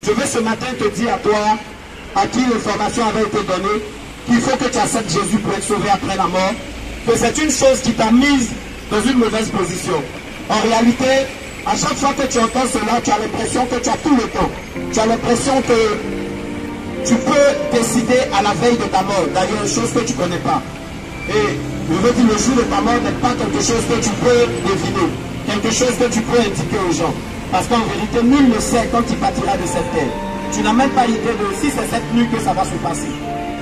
Je veux ce matin te dire à toi, à qui l'information avait été donnée, qu'il faut que tu acceptes Jésus pour être sauvé après la mort, que c'est une chose qui t'a mise dans une mauvaise position. En réalité, à chaque fois que tu entends cela, tu as l'impression que tu as tout le temps. Tu as l'impression que tu peux décider à la veille de ta mort. D'ailleurs, une chose que tu ne connais pas. Et je veux dire, le jour de ta mort n'est pas quelque chose que tu peux deviner, quelque chose que tu peux indiquer aux gens. Parce qu'en vérité, nul ne sait quand il partira de cette terre. Tu n'as même pas idée de si c'est cette nuit que ça va se passer.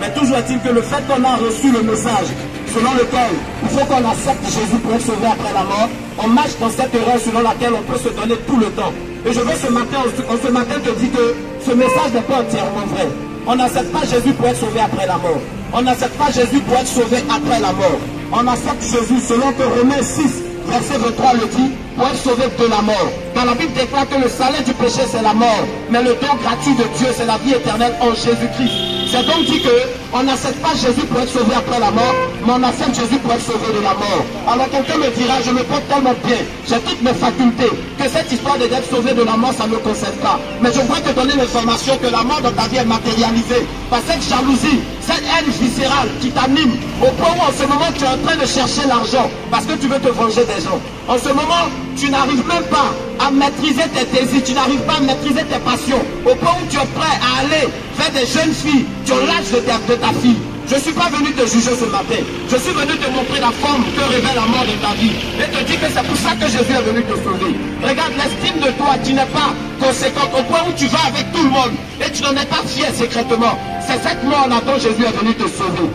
Mais toujours est-il que le fait qu'on a reçu le message selon lequel il faut qu'on accepte Jésus pour être sauvé après la mort, on marche dans cette erreur selon laquelle on peut se donner tout le temps. Et je veux ce matin te dire que ce message n'est pas entièrement vrai. On n'accepte pas Jésus pour être sauvé après la mort. On n'accepte pas Jésus pour être sauvé après la mort. On accepte Jésus selon que Romains 6, verset 23 le dit, pour être sauvé de la mort. Dans la Bible déclare que le salaire du péché c'est la mort, mais le don gratuit de Dieu c'est la vie éternelle en Jésus-Christ. C'est donc dit qu'on n'accepte pas Jésus pour être sauvé après la mort, mais on accepte Jésus pour être sauvé de la mort. Alors quelqu'un me dira, je me porte tellement bien, j'ai toutes mes facultés, que cette histoire d'être sauvé de la mort, ça ne me concerne pas. Mais je voudrais te donner l'information que la mort dans ta vie est matérialisée par cette jalousie, cette haine viscérale qui t'anime, au point où en ce moment tu es en train de chercher l'argent, parce que tu veux te venger des gens. En ce moment, tu n'arrives même pas à maîtriser tes désirs, tu n'arrives pas à maîtriser tes passions, au point où tu es prêt à aller vers des jeunes filles qui ont l'âge de ta fille. Je ne suis pas venu te juger ce matin, je suis venu te montrer la forme que révèle la mort de ta vie et te dire que c'est pour ça que Jésus est venu te sauver. Regarde, l'estime de toi, tu n'es pas conséquente au point où tu vas avec tout le monde et tu n'en es pas fier secrètement. C'est cette mort-là dont Jésus est venu te sauver.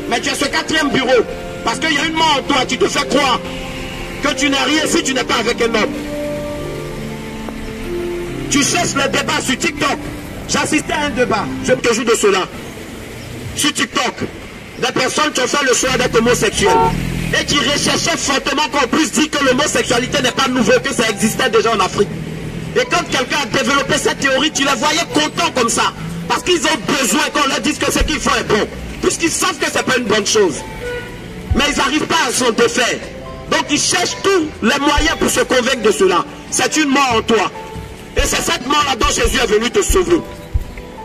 Mais tu as ce quatrième bureau, parce qu'il y a une mort en toi qui te fait croire que tu n'es rien si tu n'es pas avec un homme. Tu cherches le débat sur TikTok. J'assistais à un débat, je te jure de cela. Sur TikTok, des personnes qui ont fait le choix d'être homosexuels et qui recherchaient fortement qu'on puisse dire que l'homosexualité n'est pas nouveau, que ça existait déjà en Afrique. Et quand quelqu'un a développé cette théorie, tu les voyais contents comme ça. Parce qu'ils ont besoin qu'on leur dise que ce qu'ils font est bon. Puisqu'ils savent que ce n'est pas une bonne chose. Mais ils n'arrivent pas à s'en défaire. Donc ils cherchent tous les moyens pour se convaincre de cela. C'est une mort en toi. Et c'est cette mort-là dont Jésus est venu te sauver.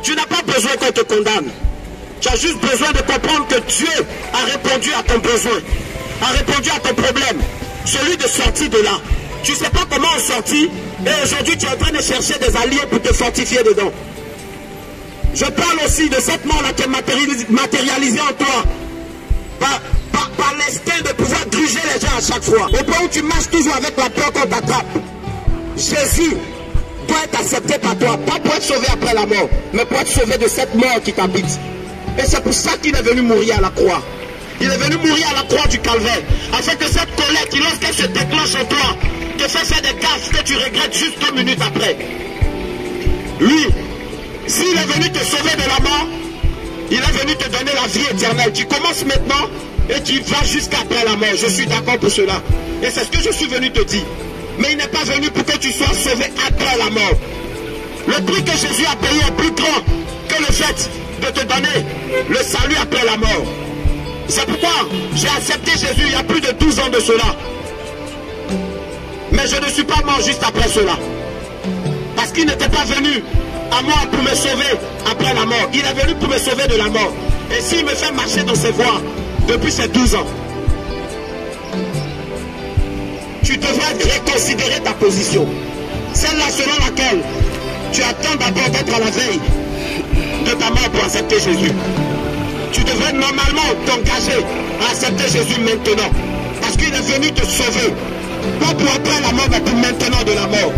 Tu n'as pas besoin qu'on te condamne. Tu as juste besoin de comprendre que Dieu a répondu à ton besoin, a répondu à ton problème, celui de sortir de là. Tu ne sais pas comment en sortir et aujourd'hui tu es en train de chercher des alliés pour te fortifier dedans. Je parle aussi de cette mort-là qui est matérialisée en toi par l'instinct de pouvoir gruger les gens à chaque fois. Au point où tu marches toujours avec la peur qu'on t'attrape. Jésus doit être accepté par toi, pas pour être sauvé après la mort, mais pour être sauvé de cette mort qui t'habite. Et c'est pour ça qu'il est venu mourir à la croix. Il est venu mourir à la croix du calvaire. Afin que cette colère qui, lorsqu'elle se déclenche en toi, te fait faire des gaffes que tu regrettes juste 2 minutes après. Lui, s'il est venu te sauver de la mort, il est venu te donner la vie éternelle. Tu commences maintenant et tu vas jusqu'après la mort. Je suis d'accord pour cela. Et c'est ce que je suis venu te dire. Mais il n'est pas venu pour que tu sois sauvé après la mort. Le prix que Jésus a payé est plus grand que le fait de te donner le salut après la mort. C'est pourquoi j'ai accepté Jésus il y a plus de 12 ans de cela. Mais je ne suis pas mort juste après cela. Parce qu'il n'était pas venu à moi pour me sauver après la mort. Il est venu pour me sauver de la mort. Et s'il me fait marcher dans ses voies depuis ces 12 ans, tu devrais reconsidérer ta position. Celle-là selon laquelle tu attends d'abord d'être à la veille de ta mort pour accepter Jésus. Tu devrais normalement t'engager à accepter Jésus maintenant. Parce qu'il est venu te sauver. Pas pour après la mort, mais pour maintenant de la mort.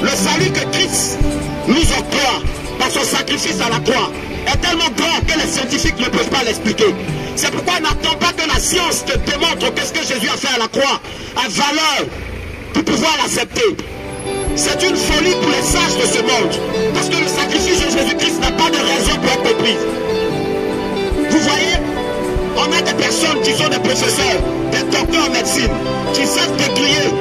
Le salut que Christ nous octroie par son sacrifice à la croix est tellement grand que les scientifiques ne peuvent pas l'expliquer. C'est pourquoi n'attends pas que la science te démontre que ce que Jésus a fait à la croix a valeur pour pouvoir l'accepter. C'est une folie pour les sages de ce monde. Parce que le sacrifice de Jésus-Christ n'a pas de raison pour être compris. Vous voyez, on a des personnes qui sont des professeurs, des docteurs en médecine, qui savent décrier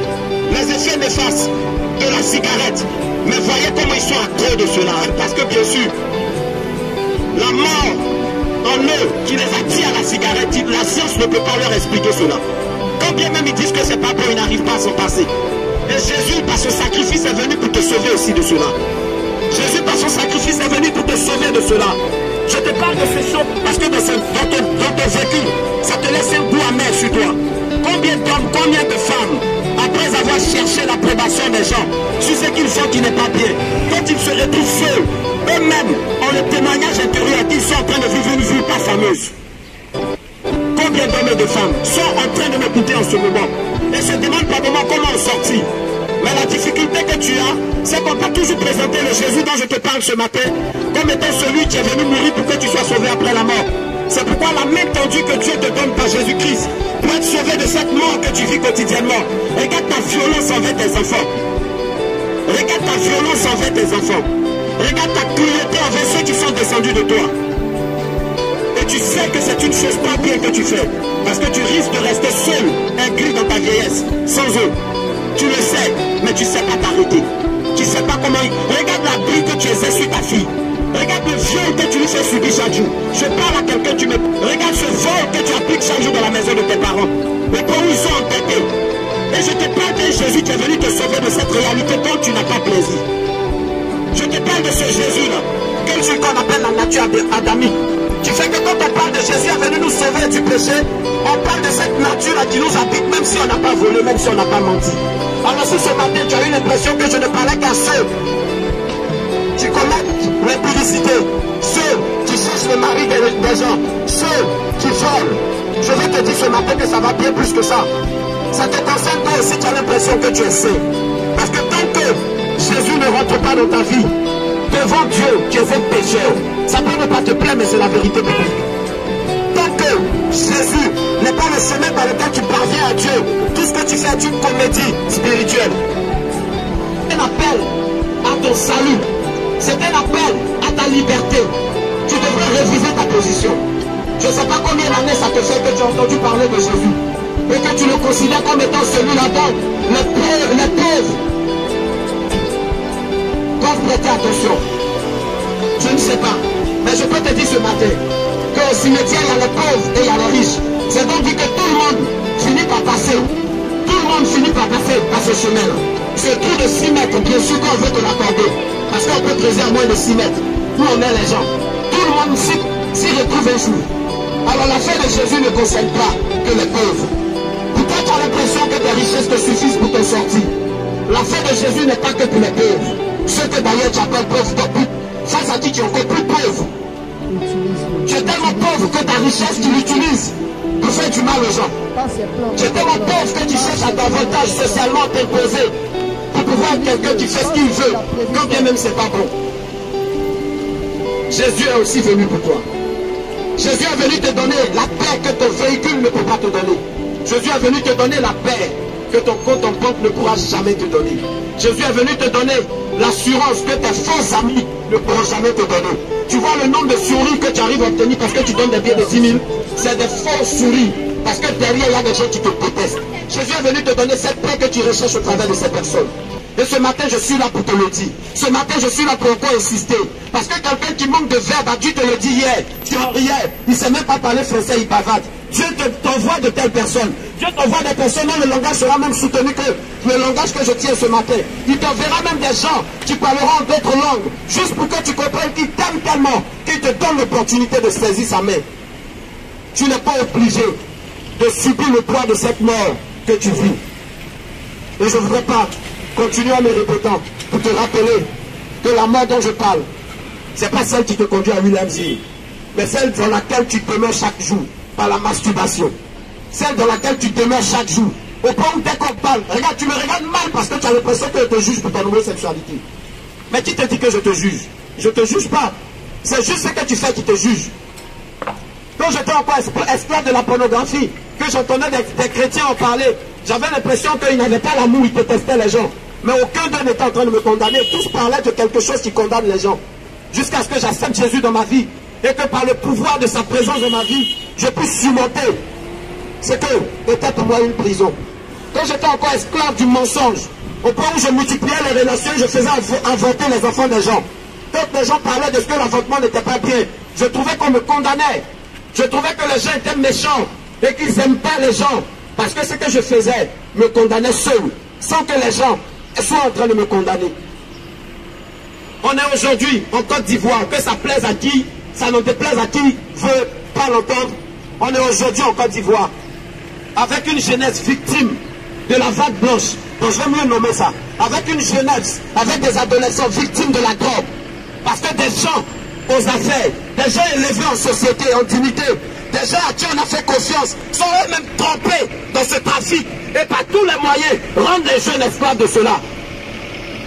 les effets néfastes de la cigarette. Mais voyez comment ils sont accros de cela. Parce que bien sûr, la mort en eux qui les attire à la cigarette, la science ne peut pas leur expliquer cela. Quand bien même ils disent que c'est pas bon, ils n'arrivent pas à s'en passer. Et Jésus, par ce sacrifice, est venu pour te sauver aussi de cela. Jésus, par son sacrifice, est venu pour te sauver de cela. Je te parle de ces choses parce que dans ton vécu, ça te laisse un goût amer sur toi. Combien d'hommes, combien de femmes, après avoir cherché l'approbation des gens, sur ce qu'ils font qui n'est pas bien, quand ils se retrouvent seuls, eux-mêmes ont le témoignage intérieur qu'ils sont en train de vivre une vie pas fameuse. Combien d'hommes et de femmes sont en train de m'écouter en ce moment et se demandent probablement comment en sortir. Mais la difficulté que tu as, c'est qu'on peut toujours présenter le Jésus dont je te parle ce matin comme étant celui qui est venu mourir pour que tu sois sauvé après la mort. C'est pourquoi la main tendue que Dieu te donne par Jésus-Christ pour être sauvé de cette mort que tu vis quotidiennement. Regarde ta violence envers tes enfants. Regarde ta violence envers tes enfants. Regarde ta cruauté envers ceux qui sont descendus de toi. Et tu sais que c'est une chose pas bien que tu fais. Parce que tu risques de rester seul, inclus dans ta vieillesse, sans eux. Tu le sais, mais tu ne sais pas t'arrêter. Tu ne sais pas comment... Regarde la vie que tu exerces sur ta fille. Regarde le viol que tu lui fais subir chaque jour. Je parle à quelqu'un, tu me... Regarde ce vol que tu appliques chaque jour dans la maison de tes parents. Mais comment ils sont entêtés. Et je te parle de Jésus qui est venu te sauver de cette réalité dont tu n'as pas plaisir. Je te parle de ce Jésus-là, qu'on appelle la nature adamique. Tu fais que quand on parle de Jésus est venu nous sauver du péché, on parle de cette nature-là qui nous habite, même si on n'a pas volé, même si on n'a pas menti. Alors si ce matin tu as eu l'impression que je ne parlais qu'à ceux qui commettent l'impudicité, ceux qui cherchent le mari des gens, ceux qui volent, je vais te dire ce matin que ça va bien plus que ça. Ça te concerne toi aussi, tu as l'impression que tu es saint. Parce que tant que Jésus ne rentre pas dans ta vie, devant Dieu, tu es un pécheur. Ça peut ne pas te plaire, mais c'est la vérité biblique. Tant que Jésus n'est pas le chemin par lequel tu parviens à Dieu, tout ce que tu fais est une comédie spirituelle. C'est un appel à ton salut. C'est un appel à ta liberté. Tu devrais réviser ta position. Je ne sais pas combien d'années ça te fait que tu as entendu parler de Jésus et que tu le considères comme étant celui-là dont les pauvres doivent prêter attention. Je ne sais pas, mais je peux te dire ce matin qu'au cimetière il y a les pauvres et il y a les riches. C'est donc dit que tout le monde finit par passer. Tout le monde finit par passer par ce chemin-là. Ce trou de 6 mètres, bien sûr qu'on veut te l'accorder. Parce qu'on peut creuser à moins de 6 mètres. Où on est les gens. Tout le monde s'y retrouve un jour. Alors la fin de Jésus ne concerne pas que les pauvres. Peut-être tu as l'impression que tes richesses te suffisent pour t'en sortir. La fin de Jésus n'est pas que pour les pauvres. Ceux que d'ailleurs tu appelles pauvres, face à qui tu es encore plus pauvre. Tu es tellement pauvre que ta richesse tu l'utilises pour faire du mal aux gens. Tu es tellement pauvre que tu cherches à davantage socialement t'imposer pour pouvoir être quelqu'un qui fait ce qu'il veut, quand bien même c'est pas bon. Jésus est aussi venu pour toi. Jésus est venu te donner la paix que ton véhicule ne peut pas te donner. Jésus est venu te donner la paix que ton compte en banque ne pourra jamais te donner. Jésus est venu te donner l'assurance que tes faux amis ne pourront jamais te donner. Tu vois le nombre de souris que tu arrives à obtenir parce que tu donnes des billets de 10 000, c'est des faux souris. Parce que derrière, il y a des gens qui te détestent. Jésus est venu te donner cette paix que tu recherches au travers de ces personnes. Et ce matin, je suis là pour te le dire. Ce matin, je suis là pour encore insister. Parce que quelqu'un qui manque de verbe a dû te le dire hier. Hier, il ne sait même pas parler français, il bavarde. Dieu t'envoie de telles personnes. Dieu t'envoie des personnes dont le langage sera même soutenu que le langage que je tiens ce matin. Il t'enverra même des gens qui parleront d'autres langues. Juste pour que tu comprennes qu'il t'aime tellement qu'il te donne l'opportunité de saisir sa main. Tu n'es pas obligé de subir le poids de cette mort que tu vis. Et je ne voudrais pas continuer en me répétant pour te rappeler que la mort dont je parle, ce n'est pas celle qui te conduit à Williams Hill, mais celle dans laquelle tu demeures chaque jour par la masturbation. Celle dans laquelle tu demeures chaque jour. Au point où dès qu'on parle, regarde, tu me regardes mal parce que tu as l'impression que je te juge pour ton homosexualité. Mais qui te dit que je te juge? Je ne te juge pas. C'est juste ce que tu fais qui te juge. Quand j'étais encore esclave de la pornographie, que j'entendais des chrétiens en parler, j'avais l'impression qu'ils n'avaient pas l'amour, ils détestaient les gens. Mais aucun d'eux n'était en train de me condamner. Tous parlaient de quelque chose qui condamne les gens. Jusqu'à ce que j'accepte Jésus dans ma vie. Et que par le pouvoir de sa présence dans ma vie, je puisse surmonter ce que était pour moi une prison. Quand j'étais encore esclave du mensonge, au point où je multipliais les relations, je faisais avorter les enfants des gens. Quand les gens parlaient de ce que l'avortement n'était pas bien, je trouvais qu'on me condamnait. Je trouvais que les gens étaient méchants et qu'ils n'aiment pas les gens. Parce que ce que je faisais me condamnait seul, sans que les gens soient en train de me condamner. On est aujourd'hui en Côte d'Ivoire, que ça plaise à qui, ça ne déplaise à qui veut pas l'entendre. On est aujourd'hui en Côte d'Ivoire avec une jeunesse victime de la vague blanche, donc je vais mieux nommer ça, avec une jeunesse, avec des adolescents victimes de la drogue, parce que des gens aux affaires, des gens élevés en société, en dignité, des gens à qui on a fait confiance, sont eux-mêmes trompés dans ce trafic, et par tous les moyens, rendent les jeunes esclaves de cela.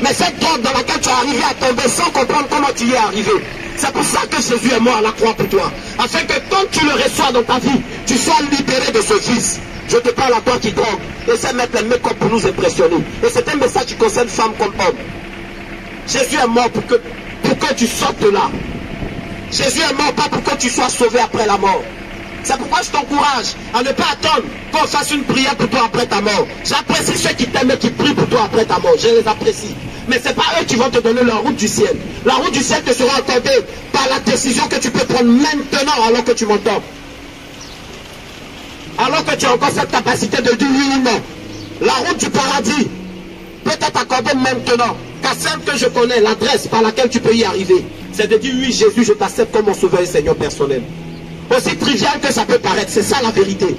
Mais cette drogue dans laquelle tu es arrivé à tomber sans comprendre comment tu y es arrivé, c'est pour ça que Jésus est mort à la croix pour toi, afin que quand tu le reçois dans ta vie, tu sois libéré de ce vice. Je te parle à toi qui drogue, essaie de mettre les make-up pour nous impressionner. Et c'est un message qui concerne femme comme homme. Jésus est mort pour que tu sortes de là. Jésus est mort pas pour que tu sois sauvé après la mort. C'est pourquoi je t'encourage à ne pas attendre qu'on fasse une prière pour toi après ta mort. J'apprécie ceux qui t'aiment et qui prient pour toi après ta mort. Je les apprécie. Mais ce n'est pas eux qui vont te donner la route du ciel. La route du ciel te sera accordée par la décision que tu peux prendre maintenant alors que tu m'entends. Alors que tu as encore cette capacité de dire oui ou non. La route du paradis peut être accordée maintenant. Car celle que je connais, l'adresse par laquelle tu peux y arriver, c'est de dire oui Jésus, je t'accepte comme mon sauveur et Seigneur personnel. Aussi trivial que ça peut paraître, c'est ça la vérité.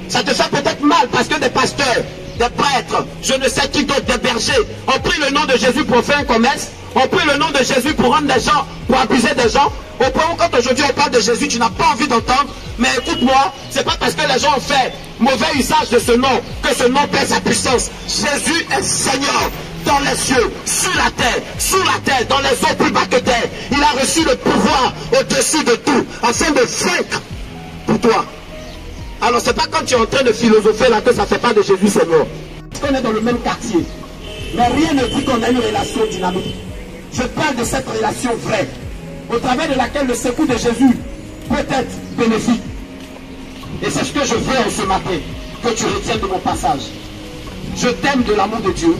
Ça te fait peut-être mal parce que des pasteurs, des prêtres, je ne sais qui d'autre, des bergers, ont pris le nom de Jésus pour faire un commerce, ont pris le nom de Jésus pour rendre des gens, pour abuser des gens. Au point où quand aujourd'hui on parle de Jésus, tu n'as pas envie d'entendre. Mais écoute-moi, c'est pas parce que les gens ont fait mauvais usage de ce nom que ce nom perd sa puissance. Jésus est Seigneur dans les cieux, sous la terre, dans les eaux plus bas que terre. Il a reçu le pouvoir au-dessus de tout, afin de vaincre pour toi. Alors c'est pas quand tu es en train de philosopher là que ça fait pas de Jésus Seigneur. On est dans le même quartier, mais rien ne dit qu'on a une relation dynamique. Je parle de cette relation vraie, au travers de laquelle le secours de Jésus peut être bénéfique. Et c'est ce que je veux en ce matin, que tu retiennes de mon passage. Je t'aime de l'amour de Dieu.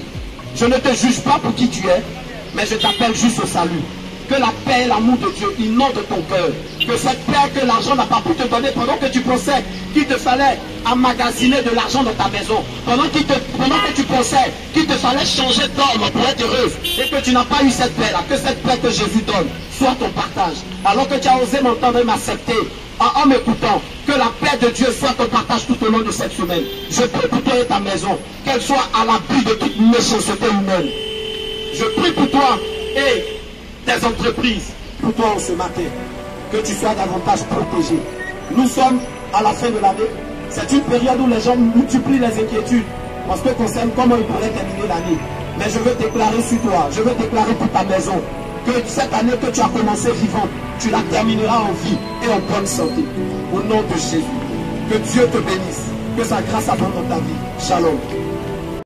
Je ne te juge pas pour qui tu es, mais je t'appelle juste au salut. Que la paix et l'amour de Dieu inondent ton cœur. Que cette paix que l'argent n'a pas pu te donner pendant que tu pensais qu'il te fallait emmagasiner de l'argent dans ta maison. Pendant que tu pensais qu'il te fallait changer d'homme pour être heureuse. Et que tu n'as pas eu cette paix-là. Que cette paix que Jésus donne soit ton partage. Alors que tu as osé m'entendre et m'accepter en m'écoutant. Que la paix de Dieu soit ton partage tout au long de cette semaine. Je prie pour toi et ta maison. Qu'elle soit à l'abri de toute méchanceté humaine. Je prie pour toi et tes entreprises, pour toi en ce matin, que tu sois davantage protégé. Nous sommes à la fin de l'année. C'est une période où les gens multiplient les inquiétudes en ce qui concerne comment ils pourraient terminer l'année. Mais je veux déclarer sur toi, je veux déclarer pour ta maison, que cette année que tu as commencé vivant, tu la termineras en vie et en bonne santé. Au nom de Jésus, que Dieu te bénisse, que sa grâce abonde dans ta vie. Shalom.